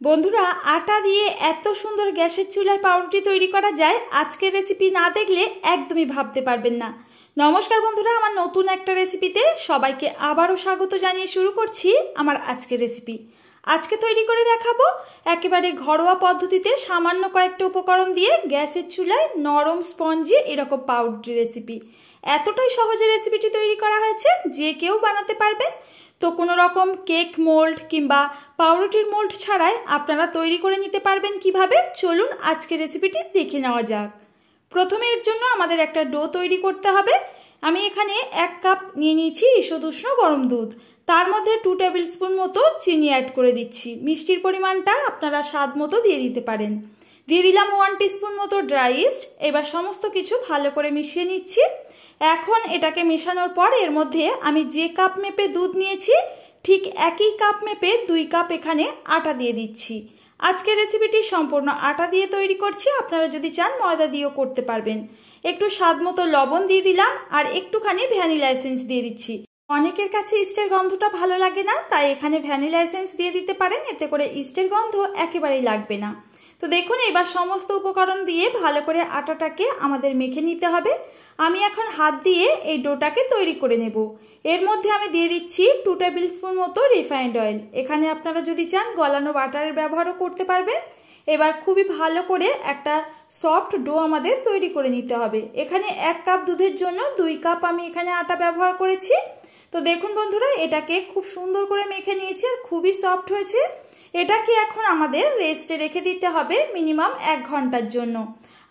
বন্ধুরা, আটা দিয়ে এত সুন্দর গ্যাসের চুলায় পাউরুটি তৈরি করা যায়, আজকের রেসিপি না দেখলে একদমই ভাবতে পারবেন না। নমস্কার বন্ধুরা, আমার নতুন একটা রেসিপিতে সবাইকে আবারও স্বাগত জানিয়ে শুরু করছি আমার আজকের রেসিপি। আজকে তৈরি করে দেখাবো একেবারে ঘরোয়া পদ্ধতিতে সামান্য কয়েকটা উপকরণ দিয়ে গ্যাসের চুলায় নরম স্পঞ্জি এরকম পাউরুটি রেসিপি। এতটাই সহজে রেসিপিটি তৈরি করা হয়েছে যে কেউ বানাতে পারবেন। তো কোনো রকম কেক মোল্ড কিংবা পাউরুটির মোল্ড ছাড়াই আপনারা তৈরি করে নিতে পারবেন কিভাবে, চলুন আজকে রেসিপিটি দেখে নেওয়া যাক। প্রথমে এর জন্য আমাদের একটা ডো তৈরি করতে হবে। আমি এখানে 1 কাপ নিয়ে নিয়েছি ঈষদুষ্ণ গরম দুধ, তার মধ্যে 2 টেবিল স্পুন মতো চিনি অ্যাড করে দিচ্ছি। মিষ্টির পরিমাণটা আপনারা স্বাদ মতো দিয়ে দিতে পারেন। দিয়ে দিলাম 1 টিস্পুন মতো ড্রাই ইস্ট। এবার সমস্ত কিছু ভালো করে মিশিয়ে নিচ্ছি। এখন এটাকে মেশানোর পর এর মধ্যে আমি যে কাপ মেপে দুধ নিয়েছি ঠিক একই কাপ মেপে 2 কাপ এখানে আটা দিয়ে দিচ্ছি। আজকের রেসিপিটি সম্পূর্ণ আটা দিয়ে তৈরি করছি, আপনারা যদি চান ময়দা দিয়েও করতে পারবেন। একটু স্বাদ মতো লবণ দিয়ে দিলাম আর একটুখানি ভ্যানিলা এসেন্স দিয়ে দিচ্ছি। অনেকের কাছে ইস্টের গন্ধটা ভালো লাগে না, তাই এখানে ভ্যানিলা এসেন্স দিয়ে দিতে পারেন, এতে করে ইস্টের গন্ধ একেবারেই লাগবে না। তো দেখুন, এবার সমস্ত উপকরণ দিয়ে ভালো করে আটাটাকে আমাদের মেখে নিতে হবে। আমি এখন হাত দিয়ে এই ডোটাকে তৈরি করে নেব। এর মধ্যে আমি দিয়ে দিচ্ছি 2 টেবিল স্পুন মতো রিফাইন্ড অয়েল। এখানে আপনারা যদি চান গলানো বাটারের ব্যবহারও করতে পারবেন। এবার খুবই ভালো করে একটা সফট ডো আমাদের তৈরি করে নিতে হবে। এখানে 1 কাপ দুধের জন্য 2 কাপ আমি এখানে আটা ব্যবহার করেছি। তো দেখুন বন্ধুরা, এটাকে খুব সুন্দর করে মেখে নিয়েছি আর খুবই সফট হয়েছে। এটাকে এখন আমাদের রেস্টে রেখে দিতে হবে মিনিমাম 1 ঘন্টার জন্য।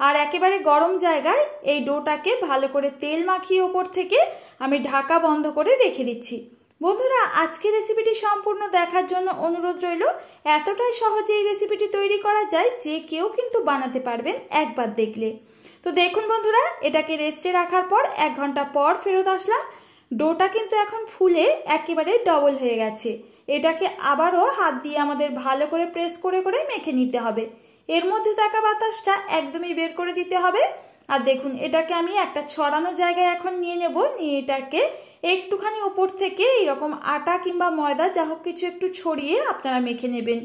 আর একেবারে গরম জায়গায় এই ডোটাকে ভালো করে তেল মাখিয়ে ওপর থেকে আমি ঢাকা বন্ধ করে রেখে দিচ্ছি। বন্ধুরা, আজকের রেসিপিটি সম্পূর্ণ দেখার জন্য অনুরোধ রইল। এতটাই সহজে এই রেসিপিটি তৈরি করা যায় যে কেউ কিন্তু বানাতে পারবেন একবার দেখলে। তো দেখুন বন্ধুরা, এটাকে রেস্টে রাখার পর 1 ঘন্টা পর ফেরত আসলাম। ডোটা কিন্তু এখন ফুলে একেবারে ডবল হয়ে গেছে। এটাকে আবারও হাত দিয়ে আমাদের ভালো করে প্রেস করে করে মেখে নিতে হবে। এর মধ্যে থাকা বাতাসটা একদমই বের করে দিতে হবে। আর দেখুন, এটাকে আমি একটা ছড়ানো জায়গায় এখন নিয়ে নেব। নিয়ে এটাকে একটুখানি উপর থেকে এইরকম আটা কিংবা ময়দা যা হোক কিছু একটু ছড়িয়ে আপনারা মেখে নেবেন।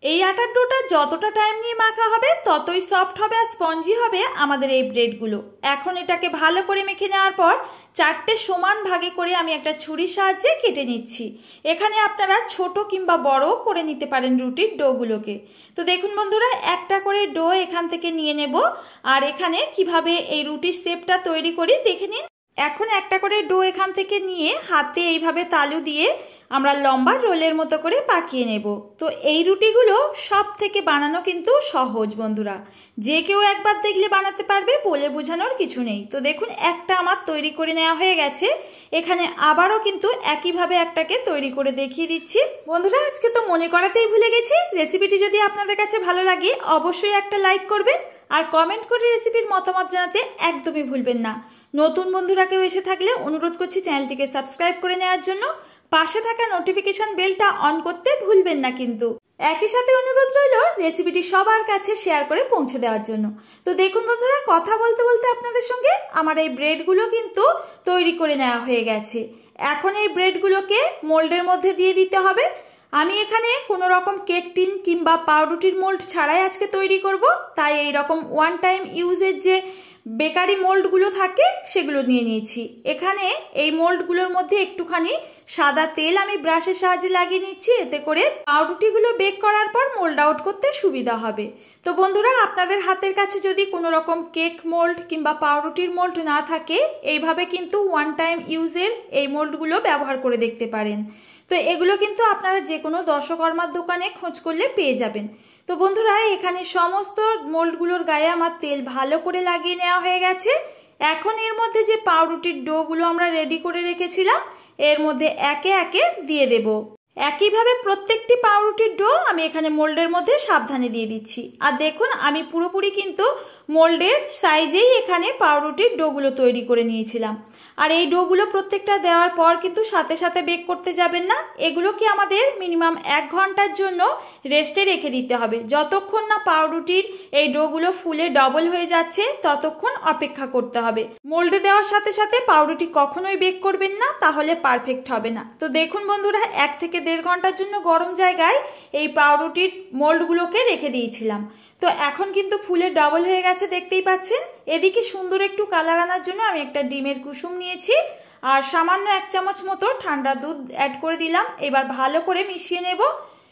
এই আটার ডোটা যতটা টাইম নিয়ে মাখা হবে ততই সফট হবে আর স্পঞ্জি হবে আমাদের এই ব্রেডগুলো। এখন এটাকে ভালো করে মেখে নেওয়ার পর 4টে সমান ভাগে করে আমি একটা ছুরির সাহায্যে কেটে নিচ্ছি। এখানে আপনারা ছোট কিংবা বড় করে নিতে পারেন রুটির ডোগুলোকে। তো দেখুন বন্ধুরা, একটা করে ডো এখান থেকে নিয়ে নেব। আর এখানে কিভাবে এই রুটির শেপটা তৈরি করি দেখে নিন। এখন একটা করে ডো এখান থেকে নিয়ে হাতে এইভাবে তালু দিয়ে আমরা লম্বা রোলের মতো করে পাকিয়ে নেব। তো এই রুটিগুলো সব থেকে বানানো কিন্তু সহজ বন্ধুরা, যে কেউ একবার দেখলে বানাতে পারবে, বলে বোঝানোর কিছু নেই। তো দেখুন, একটা আমার তৈরি করে নেওয়া হয়ে গেছে। এখানে আবারও কিন্তু একইভাবে একটাকে তৈরি করে দেখিয়ে দিচ্ছি। বন্ধুরা, আজকে তো মনে করাতেই ভুলে গেছি, রেসিপিটি যদি আপনাদের কাছে ভালো লাগে অবশ্যই একটা লাইক করবেন আর কমেন্ট করে রেসিপির মতামত জানাতে একদমই ভুলবেন না। নতুন বন্ধুরা কেউ এসে থাকলে অনুরোধ করছি চ্যানেলটিকে সাবস্ক্রাইব করে নেওয়ার জন্য। পাশে থাকা নোটিফিকেশন বেলটা অন করতে ভুলবেন না কিন্তু। একই সাথে অনুরোধ রইল রেসিপিটি সবার কাছে শেয়ার করে পৌঁছে দেওয়ার জন্য। তো দেখুন বন্ধুরা, কথা বলতে বলতে আপনাদের সঙ্গে আমার এই ব্রেডগুলো কিন্তু তৈরি করে নেওয়া হয়ে গেছে। এখন এই ব্রেডগুলোকে মোল্ডের মধ্যে দিয়ে দিতে হবে। আমি এখানে কোনো রকম কেক টিন কিংবা পাউরুটির মোল্ড ছাড়াই আজকে তৈরি করব, তাই এই রকম 1 টাইম ইউজের যে বেকারি মোল্ডগুলো থাকে সেগুলো নিয়ে নিয়েছি। এখানে এই মোল্ডগুলোর মধ্যে একটুখানি সাদা তেল আমি ব্রাশের সাহায্যে লাগিয়ে নিচ্ছি, এতে করে পাউরুটিগুলো বেক করার পর মোল্ড আউট করতে সুবিধা হবে। তো বন্ধুরা, আপনাদের হাতের কাছে যদি কোনো রকম কেক মোল্ড কিংবা পাউরুটির মোল্ড না থাকে, এইভাবে কিন্তু 1 টাইম ইউজের এই মোল্ডগুলো ব্যবহার করে দেখতে পারেন। তো এগুলো কিন্তু আপনারা যে কোনো দশকর্মার দোকানে খোঁজ করলে পেয়ে যাবেন। তো বন্ধুরা, এখানে সমস্ত মোল্ডগুলোর গায়ে আমার তেল ভালো করে লাগিয়ে নেওয়া হয়ে গেছে। এখন এর মধ্যে যে পাউরুটির ডোগুলো আমরা রেডি করে রেখেছিলাম এর মধ্যে একে একে দিয়ে দেব। একইভাবে প্রত্যেকটি পাউরুটির ডো আমি এখানে মোল্ডের মধ্যে সাবধানে দিয়ে দিচ্ছি। আর দেখুন, আমি পুরোপুরি কিন্তু মোল্ডের সাইজেই এখানে পাউরুটির ডোগুলো তৈরি করে নিয়েছিলাম। আর এই ডোগুলো প্রত্যেকটা দেওয়ার পর কিন্তু সাথে সাথে বেক করতে যাবেন না, এগুলোকে আমাদের মিনিমাম 1 ঘন্টার জন্য রেস্টে রেখে দিতে হবে। যতক্ষণ না পাউরুটির এই ডোগুলো ফুলে ডবল হয়ে যাচ্ছে ততক্ষণ অপেক্ষা করতে হবে। মোল্ডে দেওয়ার সাথে সাথে পাউরুটি কখনোই বেক করবেন না, তাহলে পারফেক্ট হবে না। তো দেখুন বন্ধুরা, 1 থেকে 1.5 ঘন্টার জন্য গরম জায়গায় এই পাউরুটির মোল্ডগুলোকে রেখে দিয়েছিলাম। তো এখন কিন্তু ফুলে ডবল হয়ে গেছে, দেখতেই পাচ্ছেন। এদিকে সুন্দর একটু কালার আনার জন্য আমি একটা ডিমের কুসুম নিয়েছি আর সামান্য 1 চামচ মতো ঠান্ডা দুধ অ্যাড করে দিলাম। এবার ভালো করে মিশিয়ে নেব।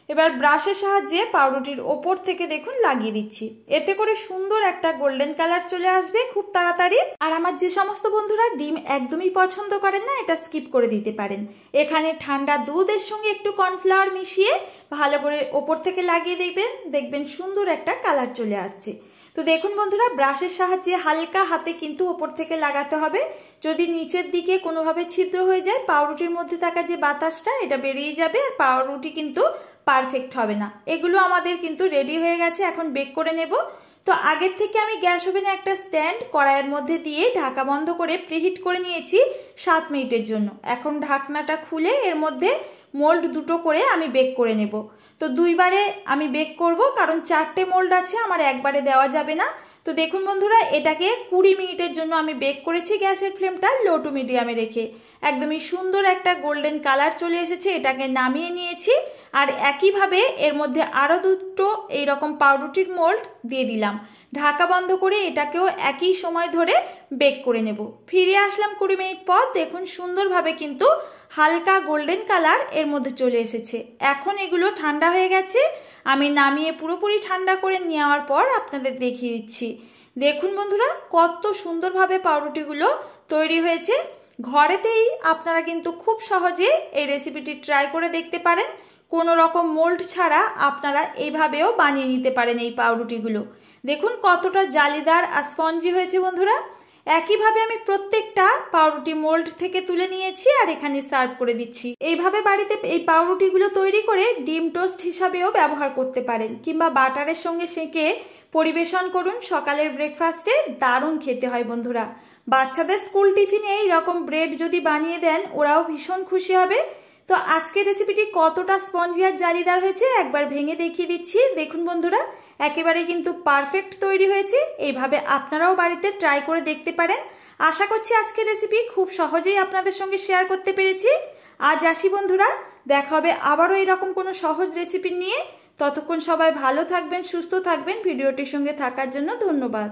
এবার ব্রাশের সাহায্যে পাউরুটির ওপর থেকে দেখুন লাগিয়ে দিচ্ছি, এতে করে সুন্দর একটা গোল্ডেন কালার চলে আসবে খুব তাড়াতাড়ি। আর আমার যে সমস্ত বন্ধুরা ডিম একদমই পছন্দ করেন না, এটা স্কিপ করে দিতে পারেন। এখানে ঠান্ডা দুধের সঙ্গে একটু কর্নফ্লাওয়ার মিশিয়ে ভালো করে ওপর থেকে লাগিয়ে দেবেন, দেখবেন সুন্দর একটা কালার চলে আসছে। তো দেখুন বন্ধুরা, ব্রাশের সাহায্যে হালকা হাতে কিন্তু ওপর থেকে লাগাতে হবে। যদি নিচের দিকে কোনোভাবে ছিদ্র হয়ে যায়, পাউরুটির মধ্যে থাকা যে বাতাসটা এটা বেরিয়ে যাবে আর পাউরুটি কিন্তু পারফেক্ট হবে না। এগুলো আমাদের কিন্তু রেডি হয়ে গেছে, এখন বেক করে নেব। তো আগের থেকে আমি গ্যাস ওভেনে একটা স্ট্যান্ড কড়াইয়ের মধ্যে দিয়ে ঢাকা বন্ধ করে প্রিহিট করে নিয়েছি 7 মিনিটের জন্য। এখন ঢাকনাটা খুলে এর মধ্যে মোল্ড দুটো করে আমি বেক করে নেব। তো 2 বারে আমি বেক করব, কারণ 4টে মোল্ড আছে, আমার একবারে দেওয়া যাবে না। তো দেখুন বন্ধুরা, এটাকে 20 মিনিটের জন্য আমি বেক করেছি গ্যাসের ফ্লেমটা লো টু মিডিয়ামে রেখে। একদমই সুন্দর একটা গোল্ডেন কালার চলে এসেছে, এটাকে নামিয়ে নিয়েছি। আর একইভাবে এর মধ্যে আরও 2টো এইরকম পাউরুটির মোল্ড দিয়ে দিলাম। ঢাকা বন্ধ করে এটাকেও একই সময় ধরে বেক করে নেব। ফিরে আসলাম 20 মিনিট পর। দেখুন সুন্দরভাবে কিন্তু হালকা গোল্ডেন কালার এর মধ্যে চলে এসেছে। এখন এগুলো ঠান্ডা হয়ে গেছে, আমি নামিয়ে পুরোপুরি ঠান্ডা করে নেওয়ার পর আপনাদের দেখিয়ে দিচ্ছি। দেখুন বন্ধুরা, কত সুন্দরভাবে পাউরুটিগুলো তৈরি হয়েছে। ঘরেতেই আপনারা কিন্তু খুব সহজে এই রেসিপিটি ট্রাই করে দেখতে পারেন। কোনো রকম মোল্ড ছাড়া আপনারা এইভাবেও বানিয়ে নিতে পারেন এই পাউরুটিগুলো। দেখুন কতটা জালিদার আর স্পঞ্জি হয়েছে বন্ধুরা। একইভাবে আমি প্রত্যেকটা পাউরুটি মোল্ড থেকে তুলে নিয়েছি আর এখানে সার্ভ করে দিচ্ছি। এইভাবে বাড়িতে এই পাউরুটিগুলো তৈরি করে ডিম টোস্ট হিসাবেও ব্যবহার করতে পারেন, কিংবা বাটারের সঙ্গে সেঁকে পরিবেশন করুন সকালের ব্রেকফাস্টে। দারুণ খেতে হয় বন্ধুরা। বাচ্চাদের স্কুল টিফিনে এই রকম ব্রেড যদি বানিয়ে দেন, ওরাও ভীষণ খুশি হবে। তো আজকের রেসিপিটি কতটা স্পঞ্জি আর জালিদার হয়েছে একবার ভেঙে দেখিয়ে দিচ্ছি। দেখুন বন্ধুরা, একেবারে কিন্তু পারফেক্ট তৈরি হয়েছে। এইভাবে আপনারাও বাড়িতে ট্রাই করে দেখতে পারেন। আশা করছি আজকের রেসিপি খুব সহজেই আপনাদের সঙ্গে শেয়ার করতে পেরেছি। আজ আসি বন্ধুরা, দেখা হবে আবারও এরকম কোনো সহজ রেসিপি নিয়ে। ততক্ষণ সবাই ভালো থাকবেন, সুস্থ থাকবেন। ভিডিওটির সঙ্গে থাকার জন্য ধন্যবাদ।